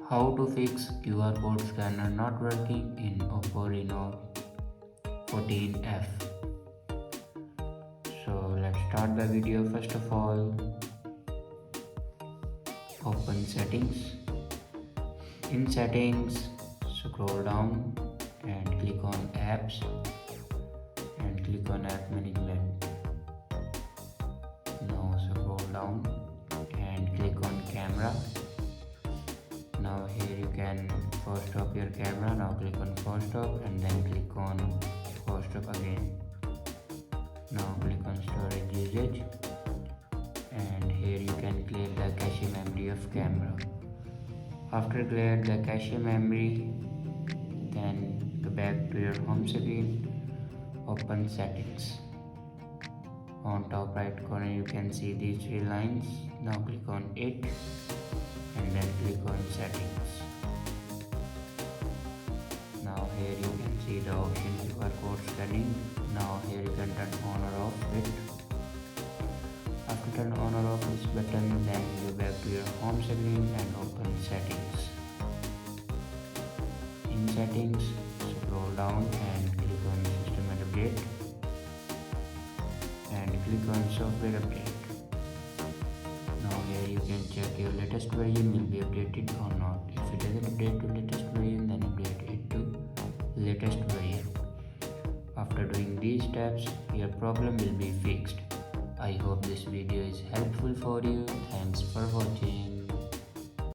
How to fix QR code scanner not working in Oppo Reno 14f. So let's start the video. First of all, open settings. In settings, scroll down and click on apps and click on app management. Now scroll down and click on camera. Now here you can force stop your camera. Now click on force stop and then click on force stop again. Now click on storage usage and here you can clear the cache memory of camera. After clear the cache memory, then go back to your home screen, open settings. On top right corner you can see these three lines. Now click on it and then click on settings. Now here you can see the option QR code scanning. Now here you can turn on or off it. After turn on or off this button, then go back to your home screen and open settings. In settings, scroll down and click on system and update and click on software update. Now here you can check your latest version will be updated or not. If it doesn't update to latest version, then update it to latest version. After doing these steps, your problem will be fixed. I hope this video is helpful for you. Thanks for watching.